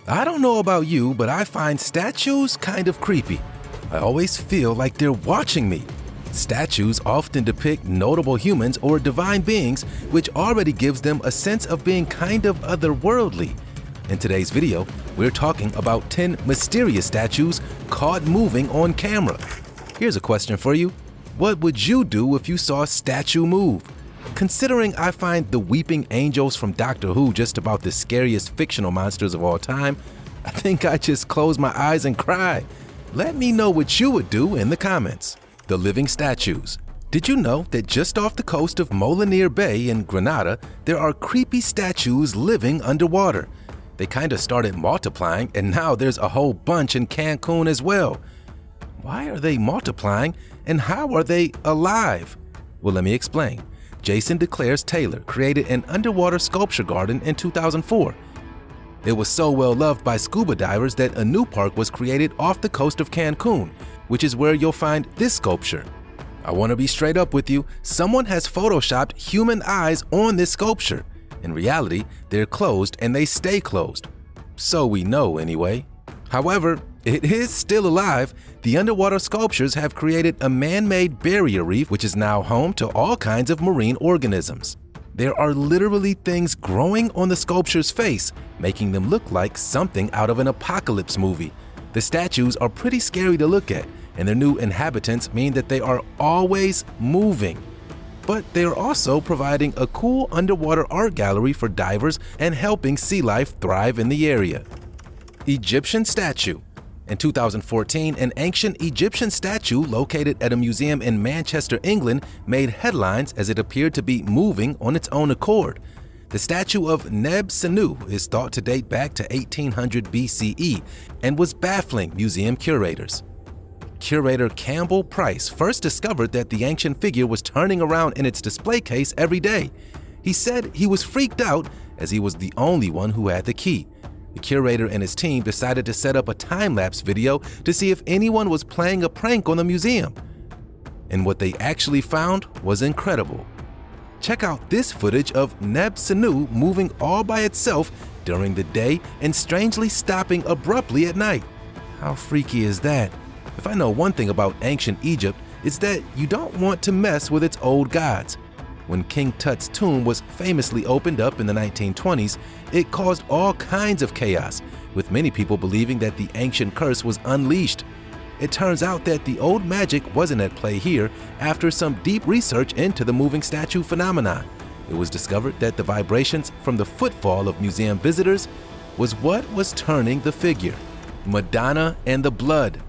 I don't know about you, but I find statues kind of creepy. I always feel like they're watching me. Statues often depict notable humans or divine beings, which already gives them a sense of being kind of otherworldly. In today's video, we're talking about 10 mysterious statues caught moving on camera. Here's a question for you. What would you do if you saw a statue move? Considering I find the weeping angels from Doctor Who just about the scariest fictional monsters of all time, I think I'd just close my eyes and cry. Let me know what you would do in the comments. The living statues. Did you know that just off the coast of Molinere Bay in Grenada, there are creepy statues living underwater? They kind of started multiplying, and now there's a whole bunch in Cancun as well. Why are they multiplying, and how are they alive? Well, let me explain. Jason Declares Taylor created an underwater sculpture garden in 2004. It was so well loved by scuba divers that a new park was created off the coast of Cancun, which is where you'll find this sculpture. I want to be straight up with you. Someone has photoshopped human eyes on this sculpture. In reality, they're closed and they stay closed. So we know anyway. However, it is still alive. The underwater sculptures have created a man-made barrier reef which is now home to all kinds of marine organisms. There are literally things growing on the sculpture's face, making them look like something out of an apocalypse movie. The statues are pretty scary to look at, and their new inhabitants mean that they are always moving. But they are also providing a cool underwater art gallery for divers and helping sea life thrive in the area. Egyptian statue. In 2014, an ancient Egyptian statue located at a museum in Manchester, England, made headlines as it appeared to be moving on its own accord. The statue of Neb-Senu is thought to date back to 1800 BCE and was baffling museum curators. Curator Campbell Price first discovered that the ancient figure was turning around in its display case every day. He said he was freaked out as he was the only one who had the key. The curator and his team decided to set up a time-lapse video to see if anyone was playing a prank on the museum. And what they actually found was incredible. Check out this footage of Neb-Senu moving all by itself during the day and strangely stopping abruptly at night. How freaky is that? If I know one thing about ancient Egypt, it's that you don't want to mess with its old gods. When King Tut's tomb was famously opened up in the 1920s, it caused all kinds of chaos, with many people believing that the ancient curse was unleashed. It turns out that the old magic wasn't at play here. After some deep research into the moving statue phenomenon, it was discovered that the vibrations from the footfall of museum visitors was what was turning the figure. Madonna and the Blood.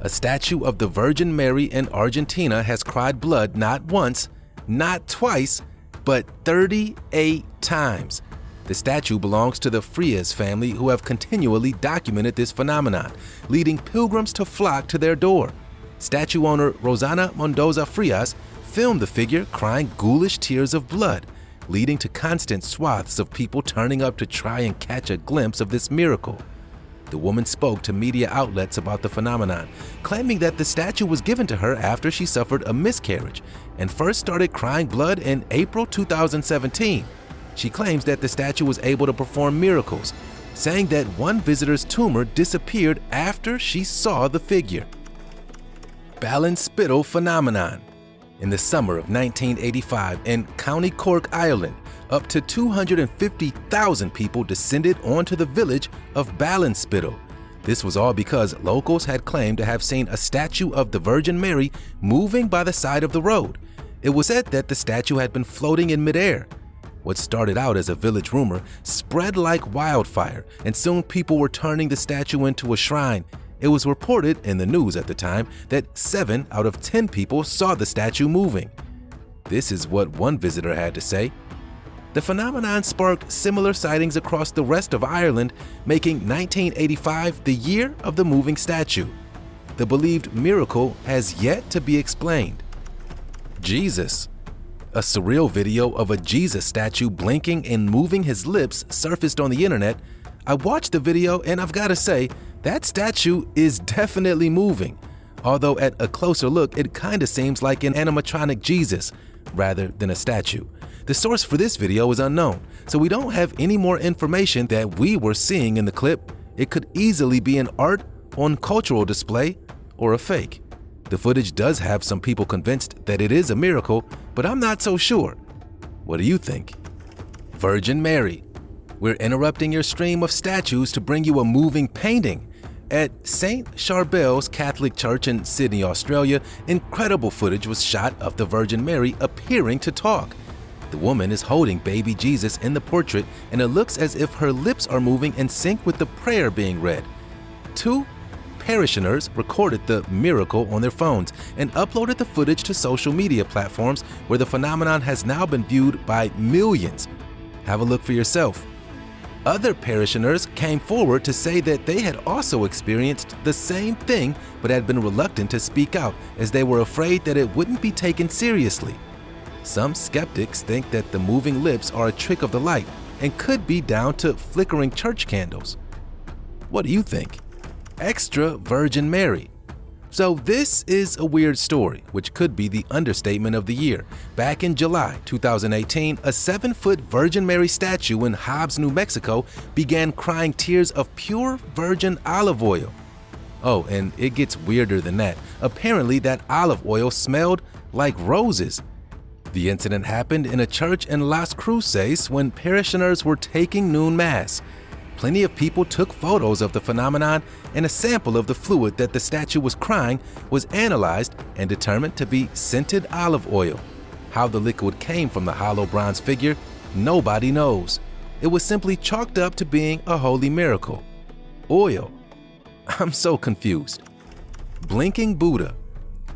A statue of the Virgin Mary in Argentina has cried blood not once, not twice, but 38 times. The statue belongs to the Frias family, who have continually documented this phenomenon, leading pilgrims to flock to their door. Statue owner Rosana Mendoza Frias filmed the figure crying ghoulish tears of blood, leading to constant swaths of people turning up to try and catch a glimpse of this miracle. The woman spoke to media outlets about the phenomenon, claiming that the statue was given to her after she suffered a miscarriage and first started crying blood in April 2017. She claims that the statue was able to perform miracles, saying that one visitor's tumor disappeared after she saw the figure. Ballinspittle phenomenon. In the summer of 1985 in County Cork, Ireland, up to 250,000 people descended onto the village of Ballinspittle. This was all because locals had claimed to have seen a statue of the Virgin Mary moving by the side of the road. It was said that the statue had been floating in midair. What started out as a village rumor spread like wildfire, and soon people were turning the statue into a shrine. It was reported in the news at the time that 7 out of 10 people saw the statue moving. This is what one visitor had to say. The phenomenon sparked similar sightings across the rest of Ireland, making 1985 the year of the moving statue. The believed miracle has yet to be explained. Jesus. A surreal video of a Jesus statue blinking and moving his lips surfaced on the internet. I watched the video and I've got to say, that statue is definitely moving. Although at a closer look, it kinda seems like an animatronic Jesus rather than a statue. The source for this video is unknown, so we don't have any more information that we were seeing in the clip. It could easily be an art on cultural display or a fake. The footage does have some people convinced that it is a miracle, but I'm not so sure. What do you think? Virgin Mary. We're interrupting your stream of statues to bring you a moving painting. At St. Charbel's Catholic Church in Sydney, Australia, incredible footage was shot of the Virgin Mary appearing to talk. The woman is holding baby Jesus in the portrait, and it looks as if her lips are moving in sync with the prayer being read. 2 parishioners recorded the miracle on their phones and uploaded the footage to social media platforms where the phenomenon has now been viewed by millions. Have a look for yourself. Other parishioners came forward to say that they had also experienced the same thing but had been reluctant to speak out as they were afraid that it wouldn't be taken seriously. Some skeptics think that the moving lips are a trick of the light and could be down to flickering church candles. What do you think? Extra Virgin Mary. So this is a weird story, which could be the understatement of the year. Back in July 2018, a 7-foot Virgin Mary statue in Hobbs, New Mexico began crying tears of pure virgin olive oil. Oh, and it gets weirder than that. Apparently that olive oil smelled like roses. The incident happened in a church in Las Cruces when parishioners were taking noon mass. Plenty of people took photos of the phenomenon, and a sample of the fluid that the statue was crying was analyzed and determined to be scented olive oil. How the liquid came from the hollow bronze figure, nobody knows. It was simply chalked up to being a holy miracle. Oil. I'm so confused. Blinking Buddha.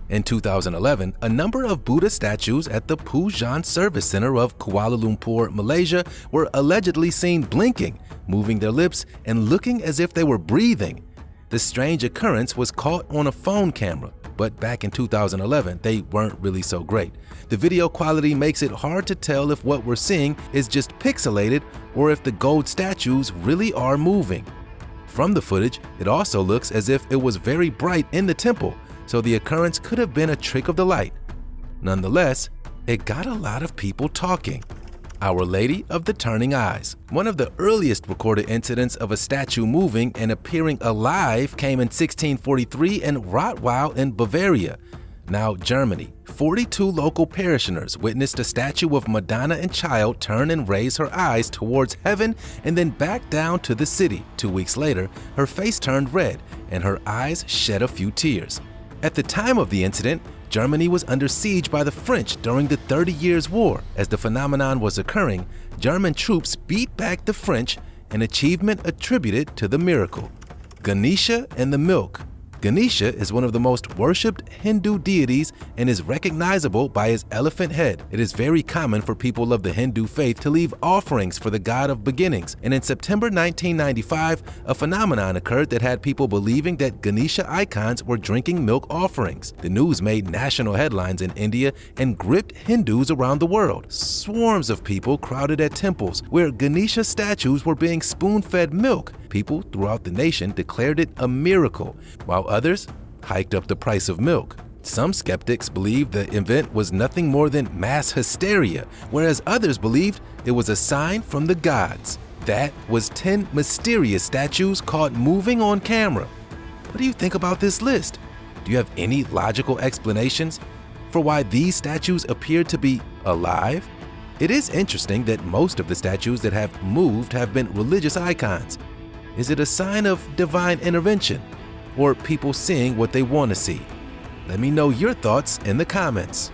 In 2011, a number of Buddha statues at the Pujan Service Center of Kuala Lumpur, Malaysia, were allegedly seen blinking, moving their lips, and looking as if they were breathing. The strange occurrence was caught on a phone camera, but back in 2011, they weren't really so great. The video quality makes it hard to tell if what we're seeing is just pixelated or if the gold statues really are moving. From the footage, it also looks as if it was very bright in the temple, so the occurrence could have been a trick of the light. Nonetheless, it got a lot of people talking. Our Lady of the Turning Eyes. One of the earliest recorded incidents of a statue moving and appearing alive came in 1643 in Rottweil in Bavaria, now Germany. 42 local parishioners witnessed a statue of Madonna and Child turn and raise her eyes towards heaven and then back down to the city. 2 weeks later, her face turned red and her eyes shed a few tears. At the time of the incident, Germany was under siege by the French during the 30 Years' War. As the phenomenon was occurring, German troops beat back the French, an achievement attributed to the miracle. Ganesha and the milk. Ganesha is one of the most worshipped Hindu deities and is recognizable by his elephant head. It is very common for people of the Hindu faith to leave offerings for the god of beginnings, and in September 1995, a phenomenon occurred that had people believing that Ganesha icons were drinking milk offerings. The news made national headlines in India and gripped Hindus around the world. Swarms of people crowded at temples where Ganesha statues were being spoon-fed milk. People throughout the nation declared it a miracle, while others hiked up the price of milk. Some skeptics believed the event was nothing more than mass hysteria, whereas others believed it was a sign from the gods. That was 10 mysterious statues caught moving on camera. What do you think about this list? Do you have any logical explanations for why these statues appear to be alive? It is interesting that most of the statues that have moved have been religious icons. Is it a sign of divine intervention, or people seeing what they want to see? Let me know your thoughts in the comments.